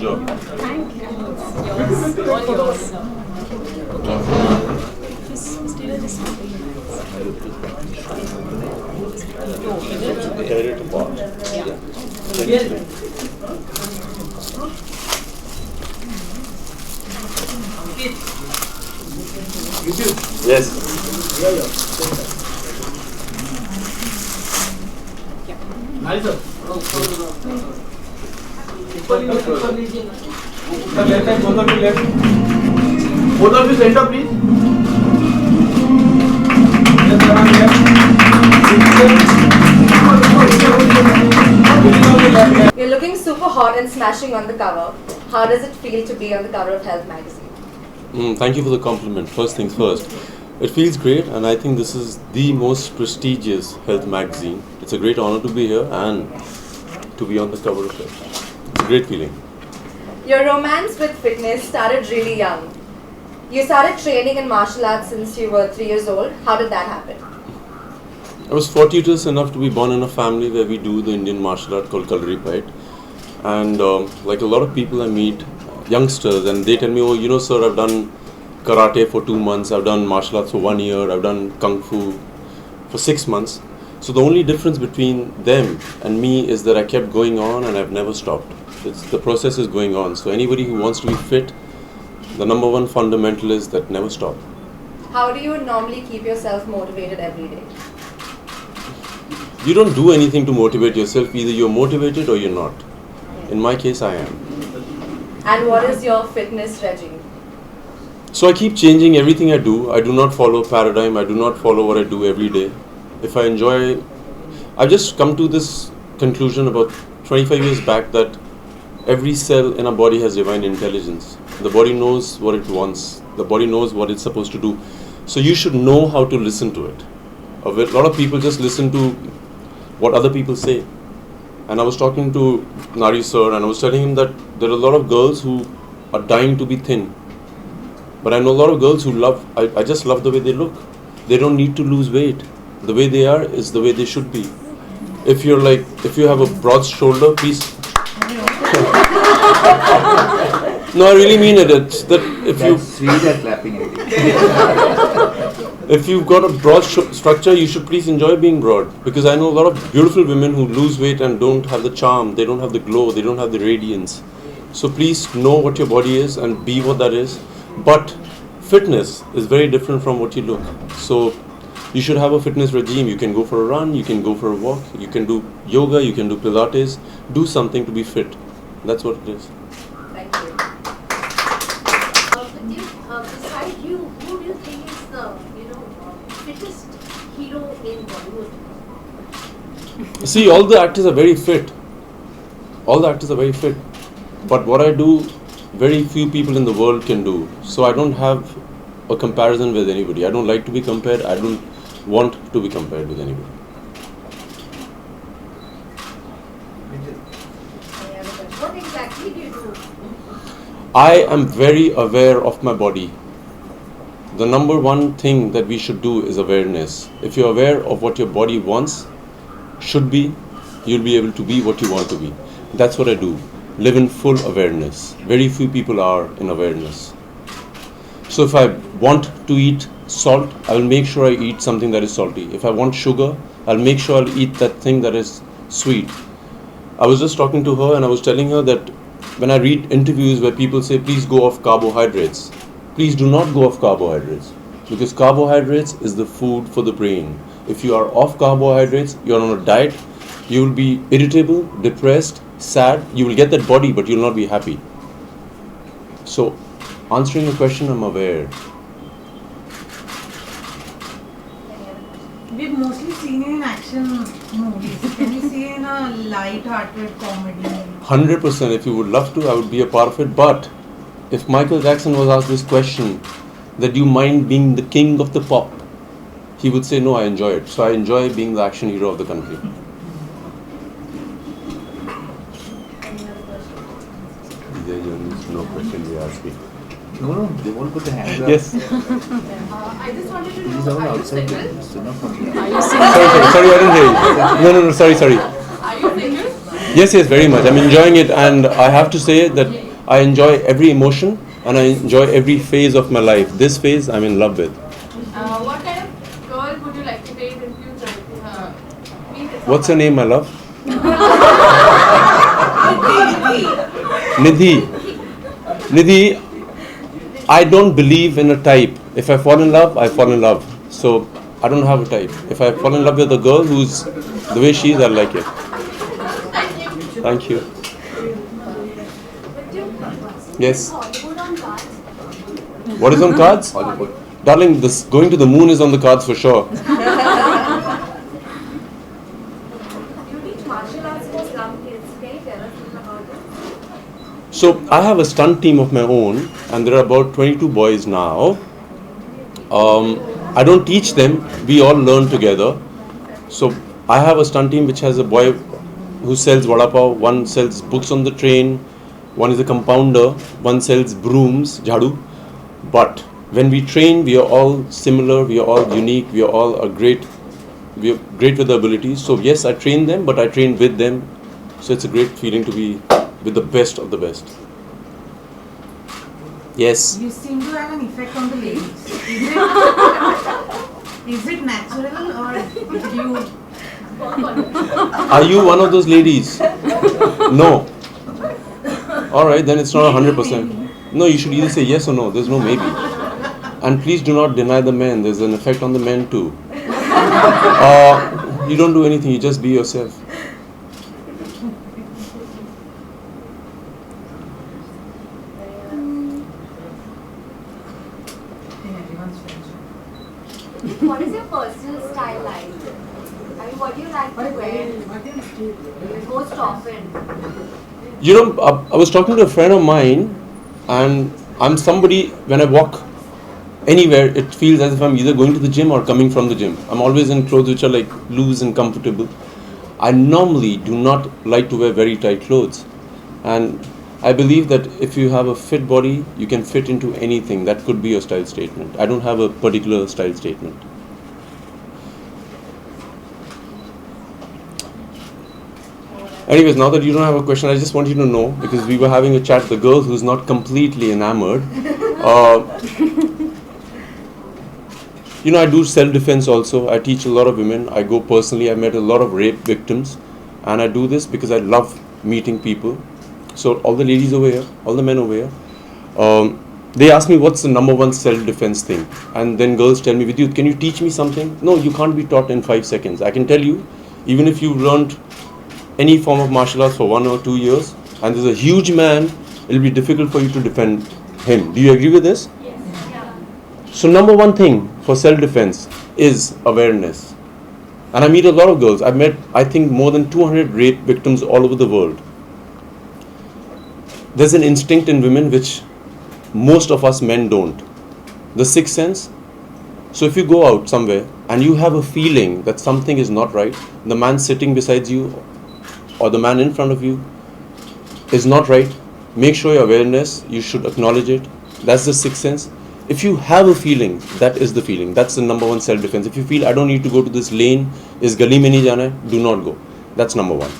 job. Thank you. Yours. All yours. Okay. This student is something nice. Carry it apart. Yeah. Yes. Both of you center, please. You're looking super hot and smashing on the cover. How does it feel to be on the cover of Health magazine? Thank you for the compliment. First things first. It feels great, and I think this is the most prestigious health magazine. It's a great honor to be here and to be on the cover of it. It's a great feeling. Your romance with fitness started really young. You started training in martial arts since you were 3 years old. How did that happen? I was fortuitous enough to be born in a family where we do the Indian martial art called Kalaripayat. And like a lot of people I meet, youngsters, and they tell me, oh, you know, sir, I've done karate for 2 months, I've done martial arts for 1 year, I've done kung fu for 6 months. So the only difference between them and me is that I kept going on and I've never stopped. The process is going on. So anybody who wants to be fit, the number one fundamental is that never stop. How do you normally keep yourself motivated every day? You don't do anything to motivate yourself. Either you're motivated or you're not. In my case, I am. And what is your fitness regime? So I keep changing everything I do. I do not follow paradigm. I do not follow what I do every day. If I enjoy, I've just come to this conclusion about 25 years back that every cell in our body has divine intelligence. The body knows what it wants. The body knows what it's supposed to do. So you should know how to listen to it. A lot of people just listen to what other people say. And I was talking to Nari sir and I was telling him that there are a lot of girls who are dying to be thin. But I know a lot of girls who I just love the way they look. They don't need to lose weight. The way they are is the way they should be. If you have a broad shoulder, please. No, I really mean it. It's that if you've got a broad structure, you should please enjoy being broad. Because I know a lot of beautiful women who lose weight and don't have the charm, they don't have the glow, they don't have the radiance. So please know what your body is and be what that is. But fitness is very different from what you look. So you should have a fitness regime. You can go for a run, you can go for a walk, you can do yoga, you can do Pilates. Do something to be fit. That's what it is. Thank you. Beside you, who do you think is the fittest hero in Bollywood? See, all the actors are very fit. But what I do, very few people in the world can do. So I don't have a comparison with anybody. I don't like to be compared. I don't want to be compared with anybody. What exactly do you do? I am very aware of my body. The number one thing that we should do is awareness. If you're aware of what your body wants, should be, you'll be able to be what you want to be. That's what I do. Live in full awareness. Very few people are in awareness. So if I want to eat salt, I will make sure I eat something that is salty. If I want sugar, I'll make sure I'll eat that thing that is sweet. I was just talking to her and I was telling her that when I read interviews where people say, please go off carbohydrates, please do not go off carbohydrates, because carbohydrates is the food for the brain. If you are off carbohydrates, you're on a diet, you will be irritable, depressed, sad, you will get that body, but you'll not be happy. So, answering the question, I'm aware. We've mostly seen you in action movies. Can you see in a light-hearted comedy? 100%. If you would love to, I would be a part of it. But if Michael Jackson was asked this question, that do you mind being the king of the pop? He would say, no, I enjoy it. So I enjoy being the action hero of the country. No question they ask me. No, they won't put the hands up. Yes. I just wanted to These know, are all are you outside single? the so not from here. Are you Sorry, I didn't hear you. No, sorry. Are you single? Yes, very much. I'm enjoying it, and I have to say that I enjoy every emotion and I enjoy every phase of my life. This phase I'm in love with. What kind of girl would you like to date in future? What's your name, my love? Nidhi. Nidhi, I don't believe in a type. If I fall in love, I fall in love. So I don't have a type. If I fall in love with a girl who's the way she is, I like it. Thank you. Yes. Hollywood on cards. What is on cards? Hollywood. Darling, this going to the moon is on the cards for sure. You teach martial arts for slum kids. Can you tell us about it? So I have a stunt team of my own, and there are about 22 boys now. I don't teach them. We all learn together. So I have a stunt team which has a boy who sells vada pav, one sells books on the train, one is a compounder, one sells brooms, jhadu. But when we train, we are all similar, we are all unique, we are all we are great with the abilities. So yes, I train them, but I train with them. So it's a great feeling to be with the best of the best. Yes. You seem to have an effect on the ladies. Is it natural or did you? Are you one of those ladies? No. Alright, then it's not 100%. No, you should either say yes or no. There's no maybe. And please do not deny the men. There's an effect on the men too. You don't do anything. You just be yourself. In everyone's friendship. What is your personal style like? I mean, what do you like to wear most often? You know, I was talking to a friend of mine, and I'm somebody, when I walk anywhere, it feels as if I'm either going to the gym or coming from the gym. I'm always in clothes which are like loose and comfortable. I normally do not like to wear very tight clothes. And I believe that if you have a fit body, you can fit into anything. That could be your style statement. I don't have a particular style statement. Anyways, now that you don't have a question, I just want you to know, because we were having a chat, the girl who's not completely enamored, you know, I do self-defense also. I teach a lot of women. I go personally. I met a lot of rape victims, and I do this because I love meeting people. So all the ladies over here, all the men over here, they ask me what's the number one self-defense thing, and then girls tell me, Vidyut, can you teach me something? No, you can't be taught in 5 seconds. I can tell you, even if you've learned any form of martial arts for 1 or 2 years, and there's a huge man, it'll be difficult for you to defend him. Do you agree with this? Yes. Yeah. So number one thing for self-defense is awareness. And I meet a lot of girls. I've met, I think, more than 200 rape victims all over the world. There's an instinct in women which most of us men don't. The sixth sense. So if you go out somewhere and you have a feeling that something is not right, the man sitting beside you or the man in front of you is not right, make sure your awareness, you should acknowledge it. That's the sixth sense. If you have a feeling, that is the feeling. That's the number one self-defense. If you feel, I don't need to go to this lane, is gali mein nahi jana hai, do not go. That's number one.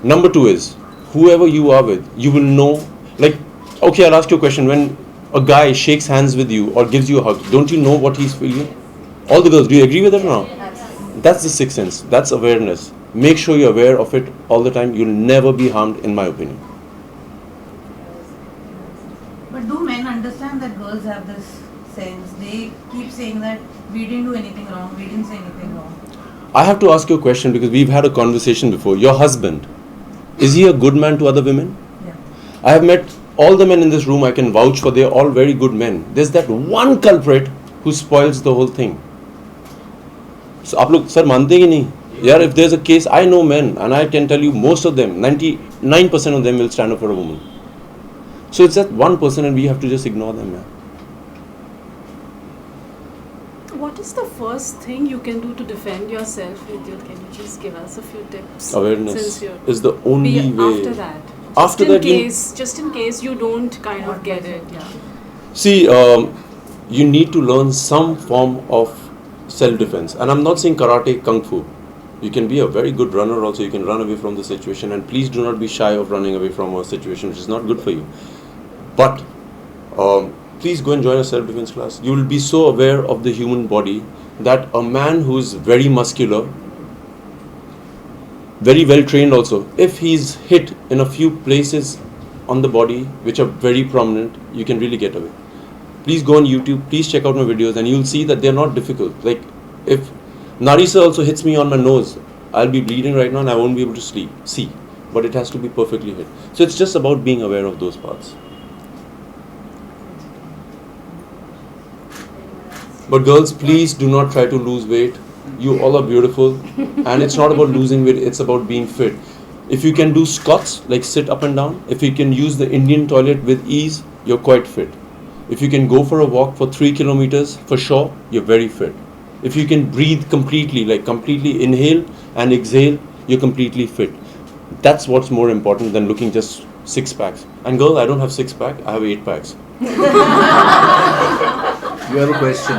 Number two is, whoever you are with, you will know, like, okay, I'll ask you a question. When a guy shakes hands with you or gives you a hug, don't you know what he's feeling? All the girls, do you agree with that or not? That's the sixth sense. That's awareness. Make sure you're aware of it all the time. You'll never be harmed, in my opinion. But do men understand that girls have this sense? They keep saying that we didn't do anything wrong, we didn't say anything wrong. I have to ask you a question because we've had a conversation before. Your husband, is he a good man to other women? Yeah. I have met all the men in this room. I can vouch for, they're all very good men. There's that one culprit who spoils the whole thing. So, आप लोग sir मानते कि नहीं? Yeah, if there's a case, I know men, and I can tell you most of them, 99% of them will stand up for a woman. So it's that 1%, and we have to just ignore them. Yeah. What is the first thing you can do to defend yourself, Vidyut? Can you just give us a few tips? Awareness Since you're is the only way. after that. After that, Just in case you don't kind of get it. Yeah. See, you need to learn some form of self-defense. And I'm not saying karate, kung fu. You can be a very good runner also. You can run away from the situation. And please do not be shy of running away from a situation which is not good for you. But please go and join a self-defense class. You will be so aware of the human body that a man who is very muscular, very well trained also, if he's hit in a few places on the body which are very prominent, you can really get away. Please go on YouTube, please check out my videos, and you'll see that they're not difficult. Like if Narisa also hits me on my nose, I'll be bleeding right now and I won't be able to see. But it has to be perfectly hit. So it's just about being aware of those parts. But girls, please do not try to lose weight. You all are beautiful. And it's not about losing weight, it's about being fit. If you can do squats, like sit up and down, if you can use the Indian toilet with ease, you're quite fit. If you can go for a walk for 3 kilometers, for sure, you're very fit. If you can breathe completely, like completely inhale and exhale, you're completely fit. That's what's more important than looking just 6 packs. And girl, I don't have 6 pack, I have 8 packs. You have a question.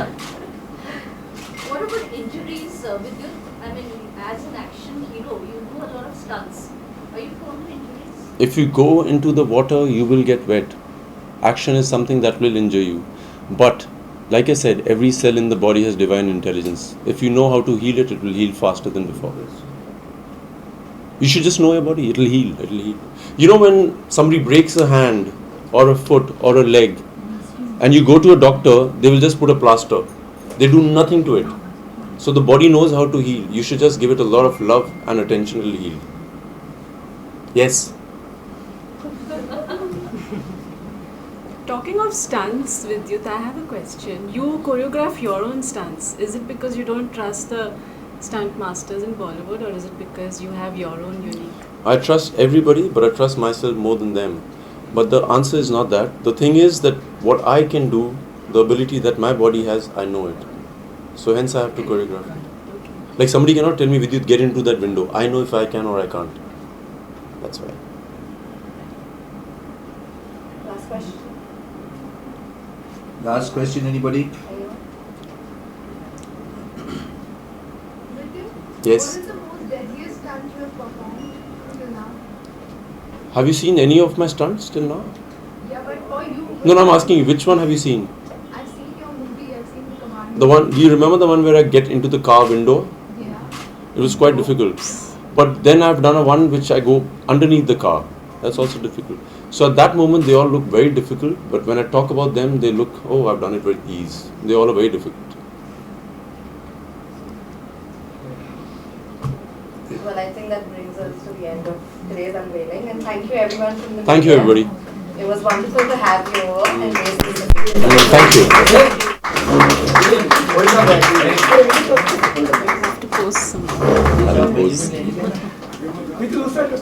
What about injuries with you? I mean, as an action hero, you do a lot of stunts. Are you prone to injuries? If you go into the water, you will get wet. Action is something that will injure you. But, like I said, every cell in the body has divine intelligence. If you know how to heal it, it will heal faster than before. You should just know your body, it will heal, it will heal. You know when somebody breaks a hand, or a foot, or a leg, and you go to a doctor, they will just put a plaster. They do nothing to it. So the body knows how to heal. You should just give it a lot of love and attention, it will heal. Yes? Talking of stunts, Vidyut, I have a question. You choreograph your own stunts. Is it because you don't trust the stunt masters in Bollywood, or is it because you have your own unique? I trust everybody, but I trust myself more than them. But the answer is not that. The thing is that what I can do, the ability that my body has, I know it. So hence I have to choreograph it. Like somebody cannot tell me, Vidyut, get into that window. I know if I can or I can't. That's why. Last question. Last question, anybody? Yes. What is the most deadliest stunt you have performed till now? Have you seen any of my stunts till now? Yeah, but for you. No, I'm asking you, which one have you seen? I've seen your movie, I've seen the command. The one, do you remember the one where I get into the car window? Yeah. It was quite difficult. But then I've done a one which I go underneath the car. That's also difficult. So at that moment they all look very difficult, but when I talk about them, they look, oh, I've done it with ease. They all are very difficult. Well, I think that brings us to the end of today's unveiling, and thank you everyone from the Thank you, media. everybody. It was wonderful to have you over and raise this. Thank you. I have to post some. I will post.